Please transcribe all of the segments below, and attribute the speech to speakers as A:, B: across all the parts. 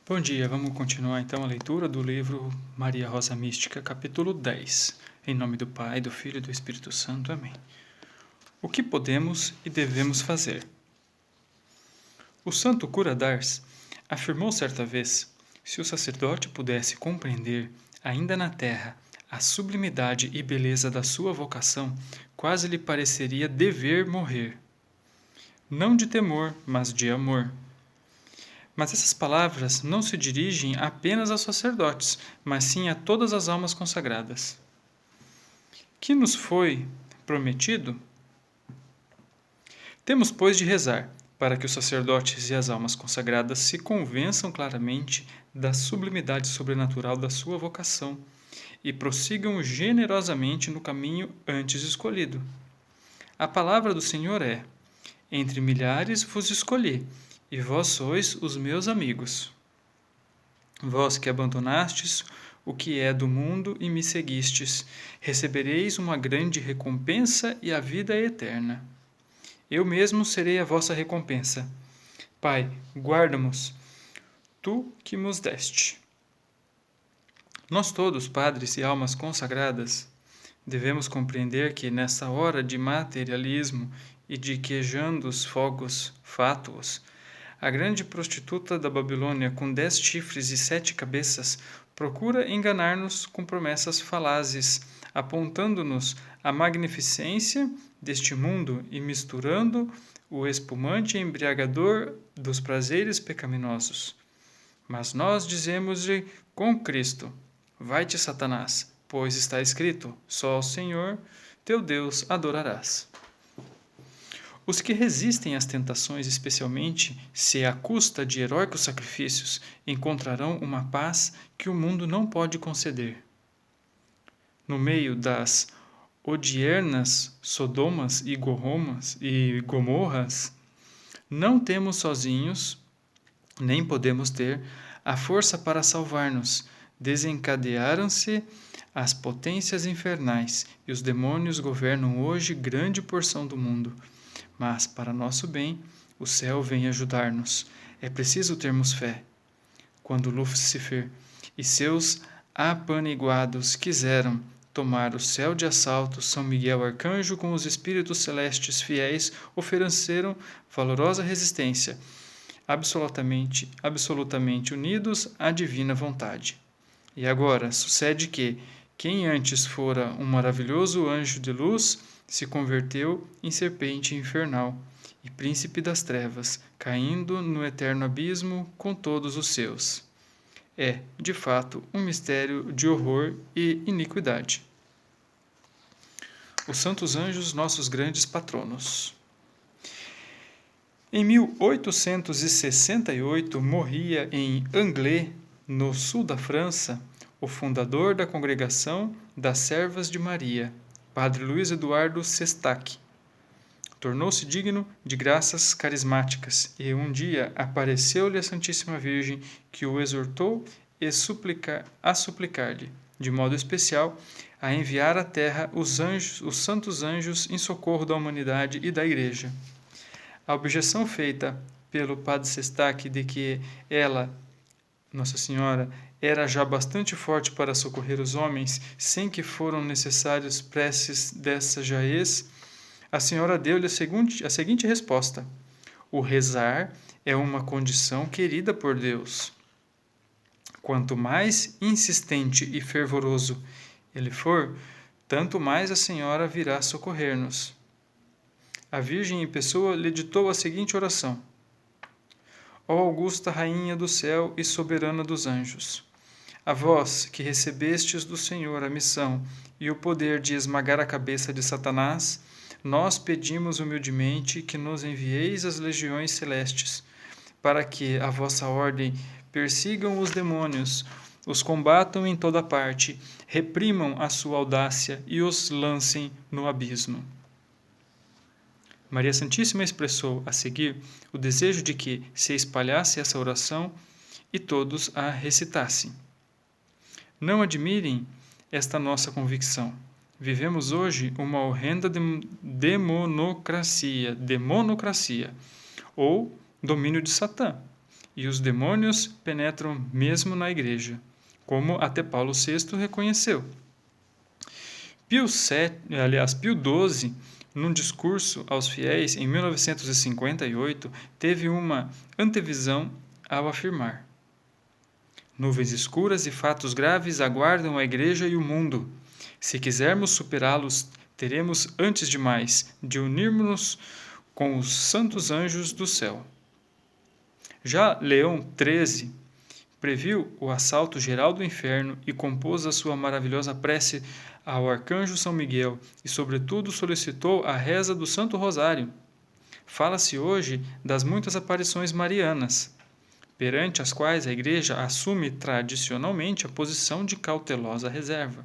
A: Bom dia, vamos continuar então a leitura do livro Maria Rosa Mística, capítulo 10. Em nome do Pai, do Filho e do Espírito Santo. Amém. O que podemos e devemos fazer? O santo cura d'Ars afirmou certa vez: se o sacerdote pudesse compreender, ainda na terra, a sublimidade e beleza da sua vocação, quase lhe pareceria dever morrer. Não de temor, mas de amor. Mas essas palavras não se dirigem apenas aos sacerdotes, mas sim a todas as almas consagradas. Que nos foi prometido? Temos, pois, de rezar, para que os sacerdotes e as almas consagradas se convençam claramente da sublimidade sobrenatural da sua vocação e prossigam generosamente no caminho antes escolhido. A palavra do Senhor é: entre milhares vos escolhi, e vós sois os meus amigos. Vós que abandonastes o que é do mundo e me seguistes, recebereis uma grande recompensa e a vida eterna. Eu mesmo serei a vossa recompensa. Pai, guarda-nos, tu que nos deste. Nós todos, padres e almas consagradas, devemos compreender que, nessa hora de materialismo e de quejandos fogos fátuos, a grande prostituta da Babilônia, com 10 chifres e 7 cabeças, procura enganar-nos com promessas falazes, apontando-nos a magnificência deste mundo e misturando o espumante embriagador dos prazeres pecaminosos. Mas nós dizemos-lhe com Cristo: vai-te, Satanás, pois está escrito: só ao Senhor, teu Deus, adorarás. Os que resistem às tentações, especialmente se à custa de heróicos sacrifícios, encontrarão uma paz que o mundo não pode conceder. No meio das odiernas Sodomas e Gomorras, não temos sozinhos, nem podemos ter, a força para salvar-nos. Desencadearam-se as potências infernais e os demônios governam hoje grande porção do mundo. Mas, para nosso bem, o céu vem ajudar-nos. É preciso termos fé. Quando Lúcifer e seus apaniguados quiseram tomar o céu de assalto, São Miguel Arcanjo, com os espíritos celestes fiéis, ofereceram valorosa resistência, absolutamente unidos à divina vontade. E agora sucede que, quem antes fora um maravilhoso anjo de luz, se converteu em serpente infernal e príncipe das trevas, caindo no eterno abismo com todos os seus. É, de fato, um mistério de horror e iniquidade. Os santos anjos, nossos grandes patronos. Em 1868, morria em Angers, no sul da França, o fundador da Congregação das Servas de Maria, Padre Luís Eduardo Sestac. Tornou-se digno de graças carismáticas e um dia apareceu-lhe a Santíssima Virgem, que o exortou a suplicar-lhe, de modo especial, a enviar à terra os santos anjos em socorro da humanidade e da Igreja. A objeção feita pelo Padre Sestac de que ela, Nossa Senhora, era já bastante forte para socorrer os homens, sem que foram necessários preces dessa jaez, a Senhora deu-lhe a seguinte resposta: o rezar é uma condição querida por Deus. Quanto mais insistente e fervoroso ele for, tanto mais a Senhora virá socorrer-nos. A Virgem em pessoa lhe ditou a seguinte oração: ó augusta Rainha do céu e soberana dos anjos, a vós que recebestes do Senhor a missão e o poder de esmagar a cabeça de Satanás, nós pedimos humildemente que nos envieis as legiões celestes, para que a vossa ordem persigam os demônios, os combatam em toda parte, reprimam a sua audácia e os lancem no abismo. Maria Santíssima expressou, a seguir, o desejo de que se espalhasse essa oração e todos a recitassem. Não admirem esta nossa convicção. Vivemos hoje uma horrenda demonocracia, ou domínio de Satã, e os demônios penetram mesmo na igreja, como até Paulo VI reconheceu. Pio XII, num discurso aos fiéis em 1958, teve uma antevisão ao afirmar: nuvens escuras e fatos graves aguardam a igreja e o mundo. Se quisermos superá-los, teremos, antes de mais, de unirmos-nos com os santos anjos do céu. Já Leão XIII previu o assalto geral do inferno e compôs a sua maravilhosa prece ao arcanjo São Miguel e, sobretudo, solicitou a reza do Santo Rosário. Fala-se hoje das muitas aparições marianas, perante as quais a Igreja assume tradicionalmente a posição de cautelosa reserva.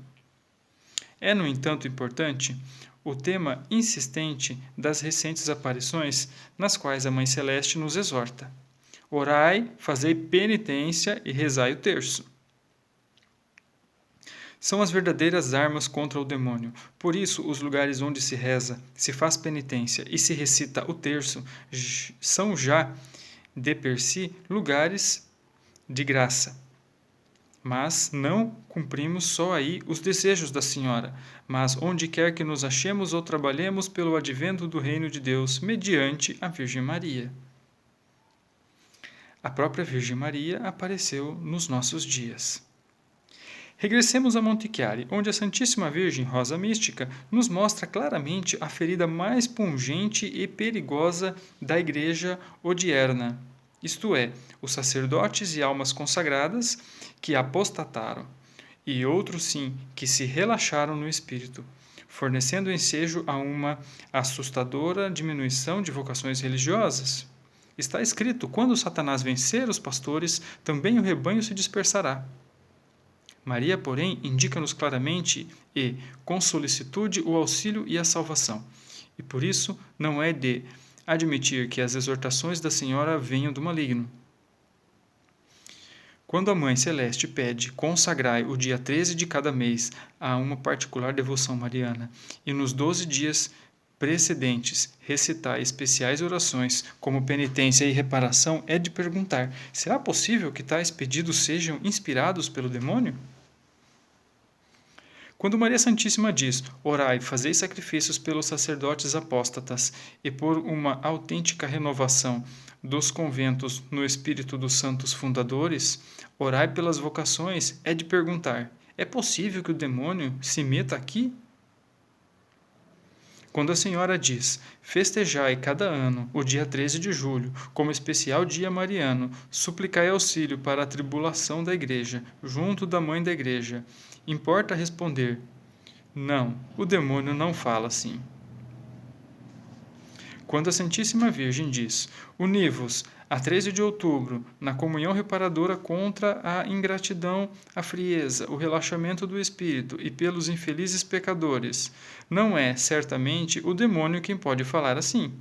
A: É, no entanto, importante o tema insistente das recentes aparições, nas quais a Mãe Celeste nos exorta: orai, fazei penitência e rezai o terço. São as verdadeiras armas contra o demônio. Por isso, os lugares onde se reza, se faz penitência e se recita o terço são já, de per si, lugares de graça. Mas não cumprimos só aí os desejos da Senhora, mas onde quer que nos achemos ou trabalhemos pelo advento do reino de Deus, mediante a Virgem Maria. A própria Virgem Maria apareceu nos nossos dias. Regressemos a Monte Chiari, onde a Santíssima Virgem Rosa Mística nos mostra claramente a ferida mais pungente e perigosa da Igreja odierna, isto é, os sacerdotes e almas consagradas que apostataram, e outros sim que se relaxaram no espírito, fornecendo ensejo a uma assustadora diminuição de vocações religiosas. Está escrito: quando Satanás vencer os pastores, também o rebanho se dispersará. Maria, porém, indica-nos claramente e, com solicitude, o auxílio e a salvação. E por isso não é de admitir que as exortações da Senhora venham do maligno. Quando a Mãe Celeste pede: consagrai o dia 13 de cada mês a uma particular devoção mariana, e nos 12 dias precedentes recitar especiais orações como penitência e reparação, é de perguntar: será possível que tais pedidos sejam inspirados pelo demônio? Quando Maria Santíssima diz: orai, fazei sacrifícios pelos sacerdotes apóstatas e por uma autêntica renovação dos conventos no espírito dos santos fundadores, orai pelas vocações, é de perguntar: é possível que o demônio se meta aqui? Quando a Senhora diz: festejai cada ano o dia 13 de julho como especial dia mariano, suplicai auxílio para a tribulação da Igreja, junto da Mãe da Igreja, importa responder: não, o demônio não fala assim. Quando a Santíssima Virgem diz: uni-vos a 13 de outubro na comunhão reparadora contra a ingratidão, a frieza, o relaxamento do espírito e pelos infelizes pecadores, não é, certamente, o demônio quem pode falar assim.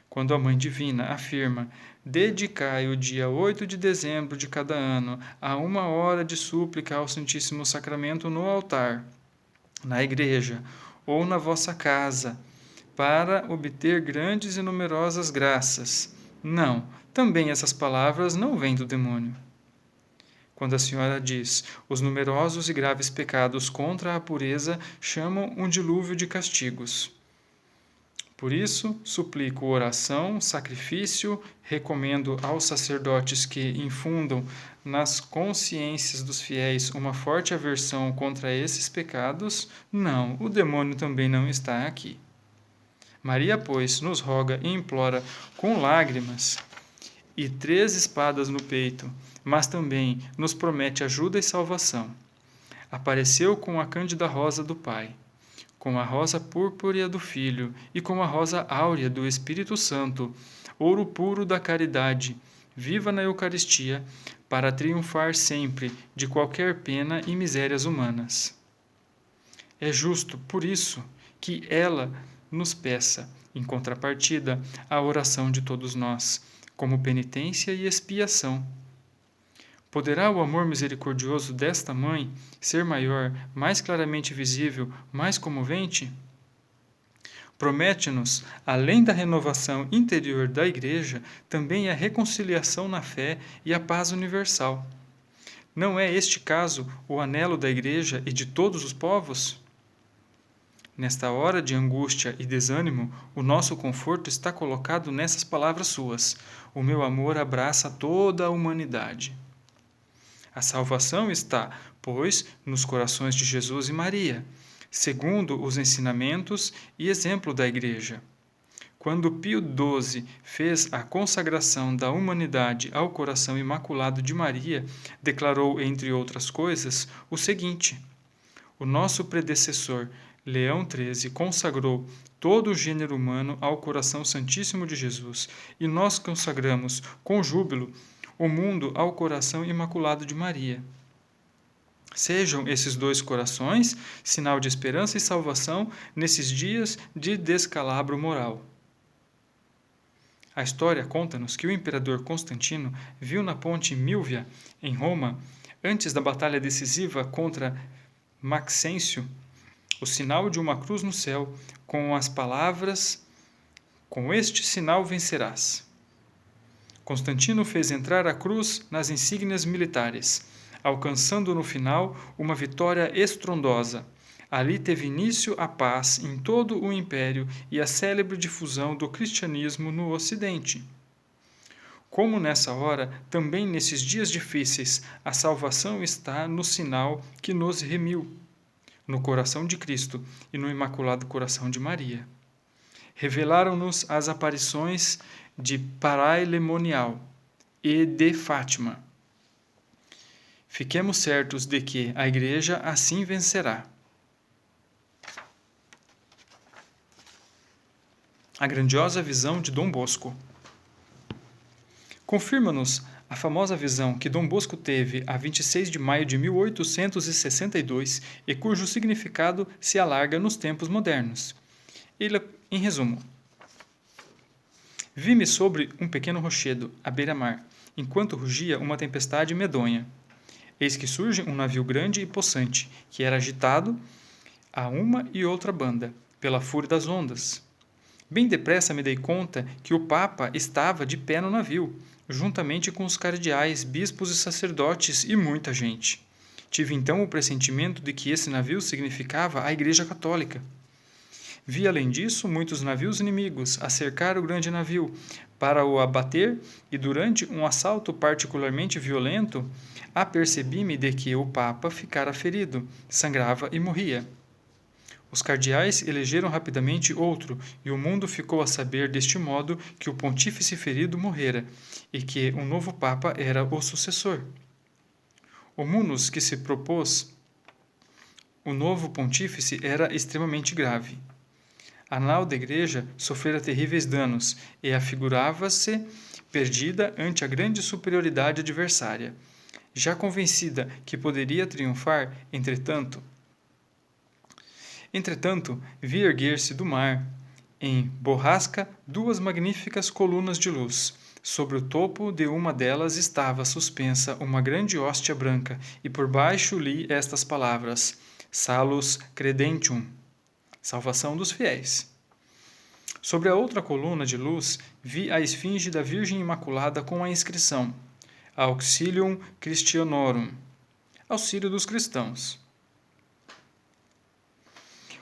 A: Quando a Mãe Divina afirma: dedicai o dia 8 de dezembro de cada ano a 1 hora de súplica ao Santíssimo Sacramento no altar, na igreja ou na vossa casa, para obter grandes e numerosas graças. Não, também essas palavras não vêm do demônio. Quando a Senhora diz: os numerosos e graves pecados contra a pureza chamam um dilúvio de castigos. Por isso, suplico oração, sacrifício, recomendo aos sacerdotes que infundam nas consciências dos fiéis uma forte aversão contra esses pecados. Não, o demônio também não está aqui. Maria, pois, nos roga e implora com lágrimas e 3 espadas no peito, mas também nos promete ajuda e salvação. Apareceu com a cândida rosa do Pai, com a rosa púrpura do Filho e com a rosa áurea do Espírito Santo, ouro puro da caridade, viva na Eucaristia, para triunfar sempre de qualquer pena e misérias humanas. É justo, por isso, que ela nos peça, em contrapartida, a oração de todos nós, como penitência e expiação. Poderá o amor misericordioso desta Mãe ser maior, mais claramente visível, mais comovente? Promete-nos, além da renovação interior da Igreja, também a reconciliação na fé e a paz universal. Não é este caso o anelo da Igreja e de todos os povos? Nesta hora de angústia e desânimo, o nosso conforto está colocado nessas palavras suas: o meu amor abraça toda a humanidade. A salvação está, pois, nos corações de Jesus e Maria, segundo os ensinamentos e exemplo da Igreja. Quando Pio XII fez a consagração da humanidade ao coração imaculado de Maria, declarou, entre outras coisas, o seguinte: o nosso predecessor, Leão XIII, consagrou todo o gênero humano ao coração santíssimo de Jesus, e nós consagramos, com júbilo, o mundo ao coração imaculado de Maria. Sejam esses dois corações sinal de esperança e salvação nesses dias de descalabro moral. A história conta-nos que o imperador Constantino viu na ponte Milvia, em Roma, antes da batalha decisiva contra Maxêncio, o sinal de uma cruz no céu, com as palavras: com este sinal vencerás. Constantino fez entrar a cruz nas insígnias militares, alcançando no final uma vitória estrondosa. Ali teve início a paz em todo o império e a célebre difusão do cristianismo no Ocidente. Como nessa hora, também nesses dias difíceis, a salvação está no sinal que nos remiu, no coração de Cristo e no Imaculado Coração de Maria. Revelaram-nos as aparições de Paralemonial e de Fátima. Fiquemos certos de que a Igreja assim vencerá. A grandiosa visão de Dom Bosco. Confirma-nos a famosa visão que Dom Bosco teve a 26 de maio de 1862 e cujo significado se alarga nos tempos modernos. Ele, em resumo: vi-me sobre um pequeno rochedo, à beira-mar, enquanto rugia uma tempestade medonha. Eis que surge um navio grande e possante, que era agitado a uma e outra banda, pela fúria das ondas. Bem depressa me dei conta que o Papa estava de pé no navio, juntamente com os cardeais, bispos e sacerdotes e muita gente. Tive então o pressentimento de que esse navio significava a Igreja Católica. Vi, além disso, muitos navios inimigos a cercar o grande navio para o abater, e durante um assalto particularmente violento, apercebi-me de que o Papa ficara ferido, sangrava e morria. Os cardeais elegeram rapidamente outro, e o mundo ficou a saber deste modo que o pontífice ferido morrera, e que um novo Papa era o sucessor. O munus que se propôs o novo pontífice era extremamente grave. A nau da Igreja sofrera terríveis danos e afigurava-se perdida ante a grande superioridade adversária. Já convencida que poderia triunfar, entretanto, vi erguer-se do mar, em borrasca, duas magníficas colunas de luz. Sobre o topo de uma delas estava suspensa uma grande hóstia branca, e por baixo li estas palavras: Salus Credentium, salvação dos fiéis. Sobre a outra coluna de luz, vi a esfinge da Virgem Imaculada com a inscrição: Auxilium Christianorum, auxílio dos cristãos.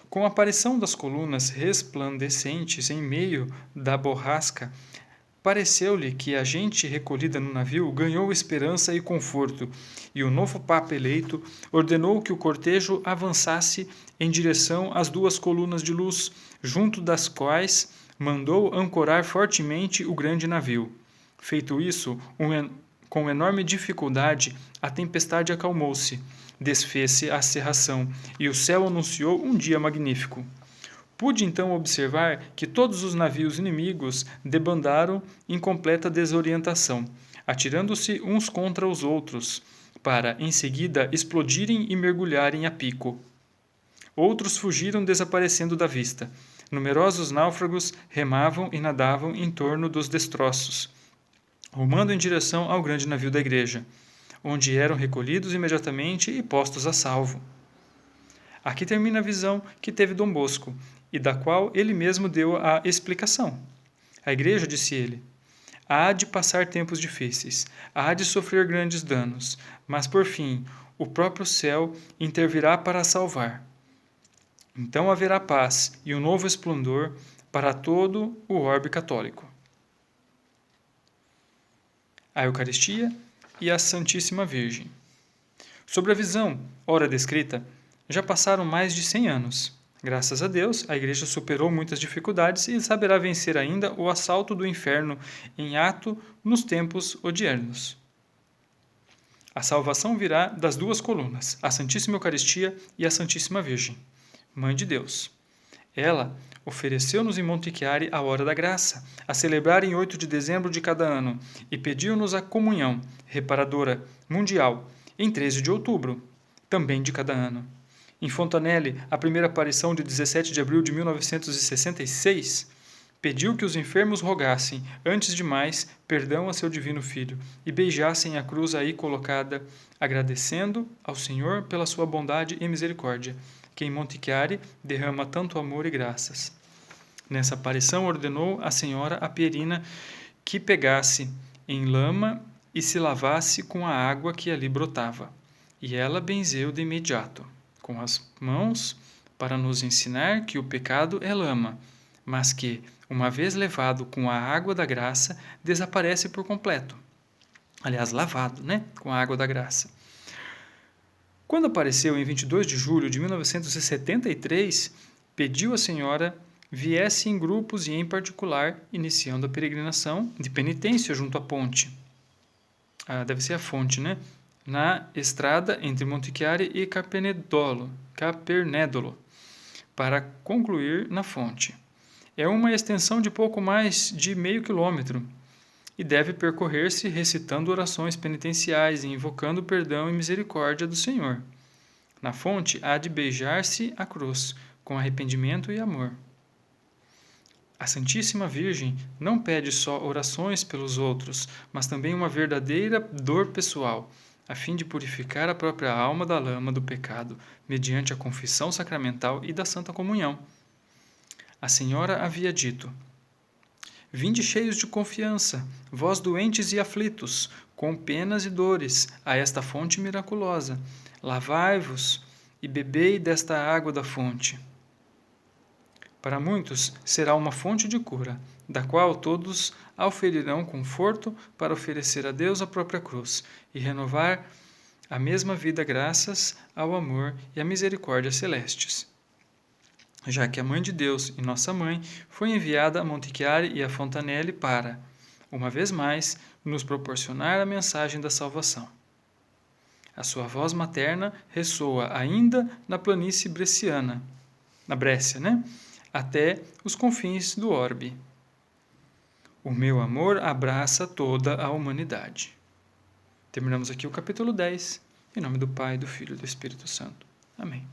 A: Com a aparição das colunas resplandecentes em meio da borrasca, pareceu-lhe que a gente recolhida no navio ganhou esperança e conforto, e o novo Papa eleito ordenou que o cortejo avançasse em direção às duas colunas de luz, junto das quais mandou ancorar fortemente o grande navio. Feito isso, com enorme dificuldade, a tempestade acalmou-se, desfez-se a cerração, e o céu anunciou um dia magnífico. Pude então observar que todos os navios inimigos debandaram em completa desorientação, atirando-se uns contra os outros, para, em seguida, explodirem e mergulharem a pico. Outros fugiram desaparecendo da vista. Numerosos náufragos remavam e nadavam em torno dos destroços, rumando em direção ao grande navio da Igreja, onde eram recolhidos imediatamente e postos a salvo. Aqui termina a visão que teve Dom Bosco, e da qual ele mesmo deu a explicação. A igreja, disse ele, há de passar tempos difíceis, há de sofrer grandes danos, mas por fim o próprio céu intervirá para a salvar. Então haverá paz e um novo esplendor para todo o orbe católico. A Eucaristia e a Santíssima Virgem. Sobre a visão, ora descrita, já passaram mais de 100 anos. Graças a Deus, a Igreja superou muitas dificuldades e saberá vencer ainda o assalto do inferno em ato nos tempos odiernos. A salvação virá das duas colunas, a Santíssima Eucaristia e a Santíssima Virgem, Mãe de Deus. Ela ofereceu-nos em Monte Chiari a hora da graça, a celebrar em 8 de dezembro de cada ano, e pediu-nos a comunhão reparadora mundial em 13 de outubro, também de cada ano. Em Fontanelle, a primeira aparição de 17 de abril de 1966, pediu que os enfermos rogassem, antes de mais, perdão a seu divino Filho e beijassem a cruz aí colocada, agradecendo ao Senhor pela sua bondade e misericórdia, que em Monte Chiari derrama tanto amor e graças. Nessa aparição ordenou a senhora a Pierina que pegasse em lama e se lavasse com a água que ali brotava. E ela benzeu de imediato, com as mãos, para nos ensinar que o pecado é lama, mas que, uma vez levado com a água da graça, desaparece por completo. Aliás, lavado, com a água da graça. Quando apareceu em 22 de julho de 1973, pediu à senhora viesse em grupos e em particular, iniciando a peregrinação de penitência junto à ponte. Deve ser a fonte, na estrada entre Monte Chiari e Capernedolo, para concluir na fonte. É uma extensão de pouco mais de meio quilômetro e deve percorrer-se recitando orações penitenciais e invocando perdão e misericórdia do Senhor. Na fonte há de beijar-se a cruz, com arrependimento e amor. A Santíssima Virgem não pede só orações pelos outros, mas também uma verdadeira dor pessoal, a fim de purificar a própria alma da lama do pecado, mediante a confissão sacramental e da Santa Comunhão. A Senhora havia dito: vinde cheios de confiança, vós doentes e aflitos, com penas e dores, a esta fonte miraculosa. Lavai-vos e bebei desta água da fonte. Para muitos será uma fonte de cura, da qual todos auferirão conforto para oferecer a Deus a própria cruz e renovar a mesma vida graças ao amor e à misericórdia celestes. Já que a Mãe de Deus e Nossa Mãe foi enviada a Monte Chiari e a Fontanelle para, uma vez mais, nos proporcionar a mensagem da salvação. A sua voz materna ressoa ainda na planície bresciana, na Brécia, até os confins do orbe. O meu amor abraça toda a humanidade. Terminamos aqui o capítulo 10, em nome do Pai, do Filho e do Espírito Santo. Amém.